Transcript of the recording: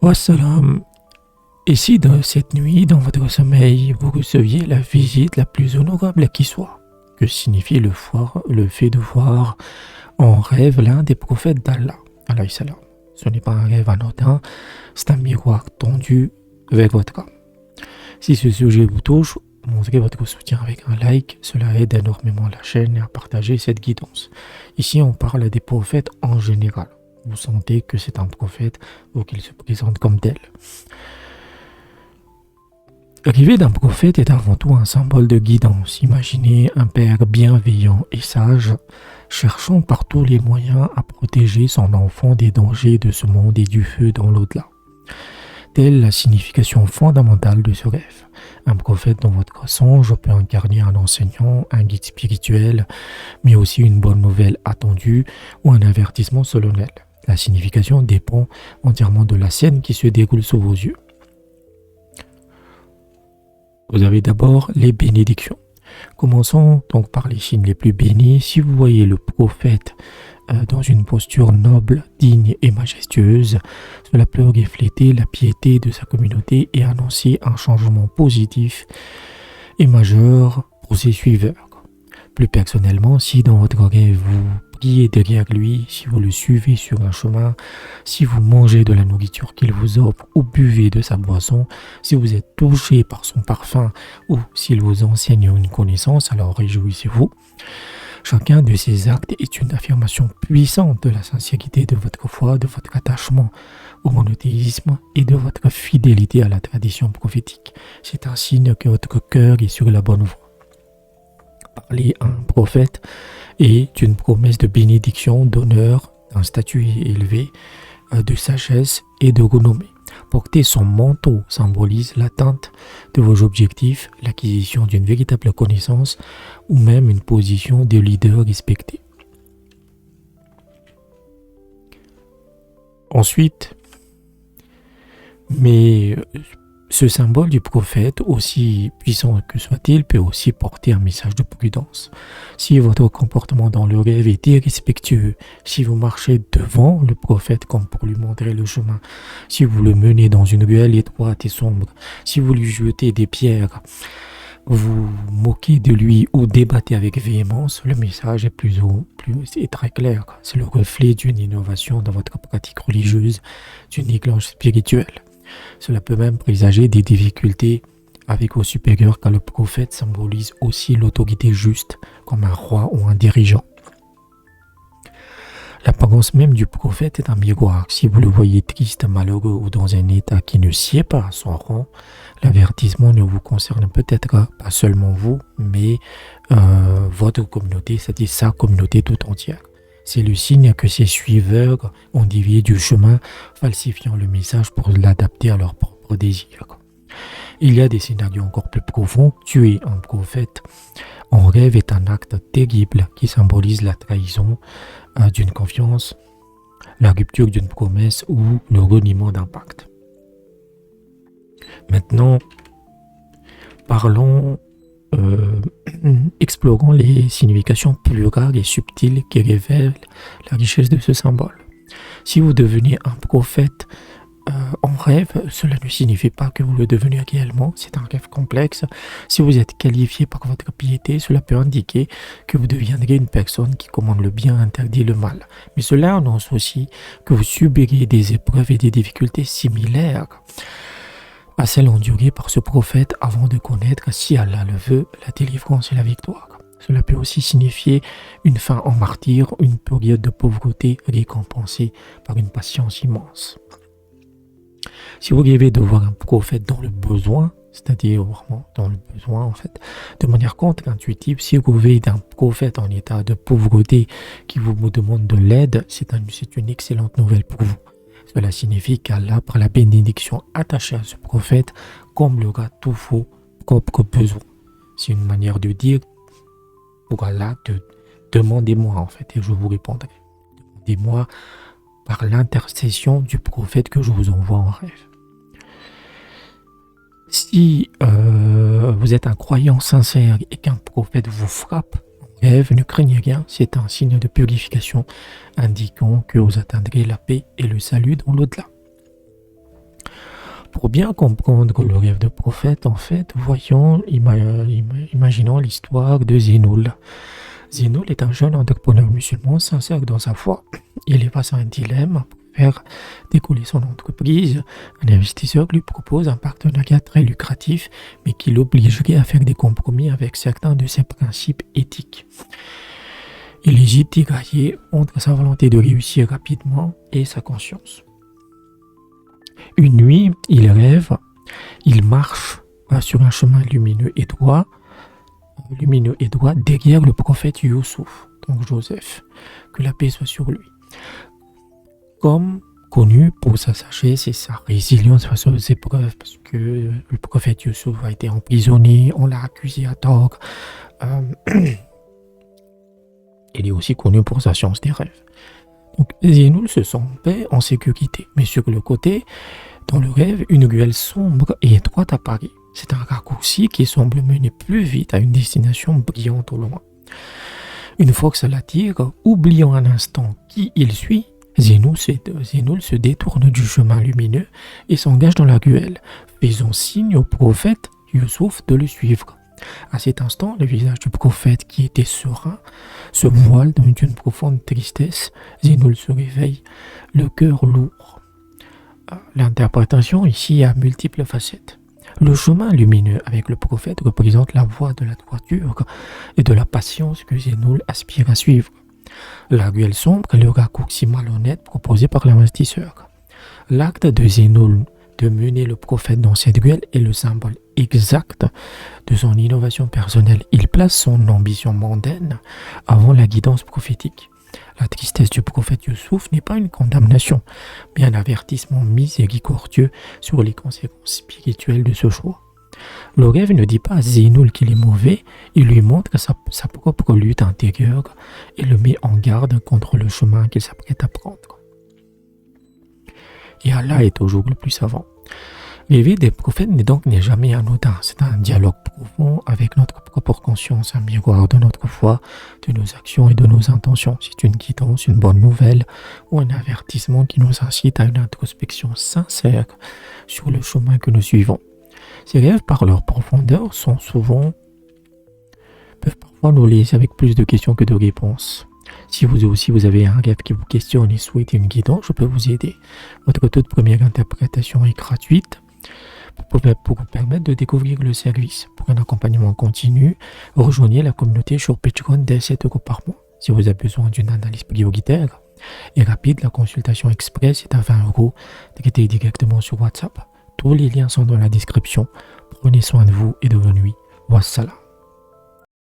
Wassalam. Et si dans cette nuit, dans votre sommeil, vous receviez la visite la plus honorable qui soit? Que signifie le fait de voir en rêve l'un des prophètes d'Allah, alayhi salam? Ce n'est pas un rêve anodin, c'est un miroir tendu vers votre âme. Si ce sujet vous touche, montrez votre soutien avec un like, cela aide énormément la chaîne à partager cette guidance. Ici, on parle des prophètes en général. Vous sentez que c'est un prophète ou qu'il se présente comme tel. L'arrivée d'un prophète est avant tout un symbole de guidance. Imaginez un père bienveillant et sage, cherchant par tous les moyens à protéger son enfant des dangers de ce monde et du feu dans l'au-delà. Telle la signification fondamentale de ce rêve. Un prophète dans votre songe peut incarner un enseignant, un guide spirituel, mais aussi une bonne nouvelle attendue ou un avertissement solennel. La signification dépend entièrement de la scène qui se déroule sous vos yeux. Vous avez d'abord les bénédictions. Commençons donc par les signes les plus bénis. Si vous voyez le prophète dans une posture noble, digne et majestueuse, cela peut refléter la piété de sa communauté et annoncer un changement positif et majeur pour ses suiveurs. Plus personnellement, si dans votre rêve vous priez derrière lui, si vous le suivez sur un chemin, si vous mangez de la nourriture qu'il vous offre ou buvez de sa boisson, si vous êtes touché par son parfum ou s'il vous enseigne une connaissance, alors réjouissez-vous. Chacun de ces actes est une affirmation puissante de la sincérité de votre foi, de votre attachement au monothéisme et de votre fidélité à la tradition prophétique. C'est un signe que votre cœur est sur la bonne voie. Parler à un prophète est une promesse de bénédiction, d'honneur, d'un statut élevé, de sagesse et de renommée. Porter son manteau symbolise l'atteinte de vos objectifs, l'acquisition d'une véritable connaissance ou même une position de leader respecté. Ensuite, ce symbole du prophète, aussi puissant que soit-il, peut aussi porter un message de prudence. Si votre comportement dans le rêve est irrespectueux, si vous marchez devant le prophète comme pour lui montrer le chemin, si vous le menez dans une ruelle étroite et sombre, si vous lui jetez des pierres, vous moquez de lui ou débattez avec véhémence, le message est très clair. C'est le reflet d'une innovation dans votre pratique religieuse, d'une négligence spirituelle. Cela peut même présager des difficultés avec vos supérieurs car le prophète symbolise aussi l'autorité juste comme un roi ou un dirigeant. L'apparence même du prophète est un miroir. Si vous le voyez triste, malheureux ou dans un état qui ne sied pas à son rang, l'avertissement ne vous concerne peut-être pas seulement vous, mais votre communauté, c'est-à-dire sa communauté tout entière. C'est le signe que ses suiveurs ont dévié du chemin, falsifiant le message pour l'adapter à leurs propres désirs. Il y a des scénarios encore plus profonds. Tuer un prophète en rêve est un acte terrible qui symbolise la trahison d'une confiance, la rupture d'une promesse ou le reniement d'un pacte. Maintenant, explorons les significations plus rares et subtiles qui révèlent la richesse de ce symbole. Si vous devenez un prophète en rêve, cela ne signifie pas que vous le devenez réellement, c'est un rêve complexe. Si vous êtes qualifié par votre piété, cela peut indiquer que vous deviendrez une personne qui commande le bien et interdit le mal. Mais cela annonce aussi que vous subirez des épreuves et des difficultés similaires à celle endurée par ce prophète avant de connaître, si Allah le veut, la délivrance et la victoire. Cela peut aussi signifier une fin en martyr, une période de pauvreté récompensée par une patience immense. Si vous rêvez de voir un prophète dans le besoin, c'est-à-dire vraiment dans le besoin en fait, de manière contre-intuitive, si vous rêvez d'un prophète en état de pauvreté qui vous demande de l'aide, c'est une excellente nouvelle pour vous. Cela signifie qu'Allah, par la bénédiction attachée à ce prophète, comblera tous vos propres besoins. C'est une manière de dire pour Allah, demandez-moi en fait et je vous répondrai. Demandez-moi par l'intercession du prophète que je vous envoie en rêve. Si vous êtes un croyant sincère et qu'un prophète vous frappe en rêve, ne craignez rien, c'est un signe de purification indiquant que vous atteindrez la paix et le salut dans l'au-delà. Pour bien comprendre le rêve de prophète, en fait, imaginons l'histoire de Zénoul. Zénoul est un jeune entrepreneur musulman sincère dans sa foi. Il est face à un dilemme pour faire décoller son entreprise. Un investisseur lui propose un partenariat très lucratif, mais qui l'obligerait à faire des compromis avec certains de ses principes éthiques. Il hésite tiraillé entre sa volonté de réussir rapidement et sa conscience. Une nuit, il rêve, il marche sur un chemin lumineux et droit derrière le prophète Youssouf, donc Joseph, que la paix soit sur lui. Comme connu pour sa sagesse et sa résilience face aux épreuves, parce que le prophète Youssouf a été emprisonné, on l'a accusé à tort. Il est aussi connu pour sa science des rêves. Donc Zénoul se sent en paix, en sécurité. Mais sur le côté, dans le rêve, une ruelle sombre et étroite apparaît. C'est un raccourci qui semble mener plus vite à une destination brillante au loin. Une force l'attire, oubliant un instant qui il suit, Zénoul se détourne du chemin lumineux et s'engage dans la ruelle, faisant signe au prophète Youssouf de le suivre. À cet instant, le visage du prophète, qui était serein, se voile d'une profonde tristesse. Zénoul se réveille, le cœur lourd. L'interprétation ici a multiples facettes. Le chemin lumineux avec le prophète représente la voie de la droiture et de la patience que Zénoul aspire à suivre. La ruelle sombre est le raccourci malhonnête proposé par l'investisseur. L'acte de Zénoul de mener le prophète dans cette ruelle est le symbole exact de son innovation personnelle. Il place son ambition mondaine avant la guidance prophétique. La tristesse du prophète Youssouf n'est pas une condamnation, mais un avertissement miséricordieux sur les conséquences spirituelles de ce choix. Le rêve ne dit pas à Zénoul qu'il est mauvais, il lui montre sa propre lutte intérieure et le met en garde contre le chemin qu'il s'apprête à prendre. Et Allah est toujours le plus savant. Rêver des prophètes n'est jamais anodin, c'est un dialogue profond avec notre propre conscience, un miroir de notre foi, de nos actions et de nos intentions. C'est une guidance, une bonne nouvelle ou un avertissement qui nous incite à une introspection sincère sur le chemin que nous suivons. Ces rêves, par leur profondeur, peuvent parfois nous laisser avec plus de questions que de réponses. Si vous aussi vous avez un rêve qui vous questionne et souhaitez une guidance, je peux vous aider. Votre toute première interprétation est gratuite pour vous permettre de découvrir le service. Pour un accompagnement continu, rejoignez la communauté sur Patreon dès 7 € par mois. Si vous avez besoin d'une analyse prioritaire et rapide, la consultation express est à 20 €, traitée directement sur WhatsApp. Tous les liens sont dans la description. Prenez soin de vous et de vos nuits. Wassalam.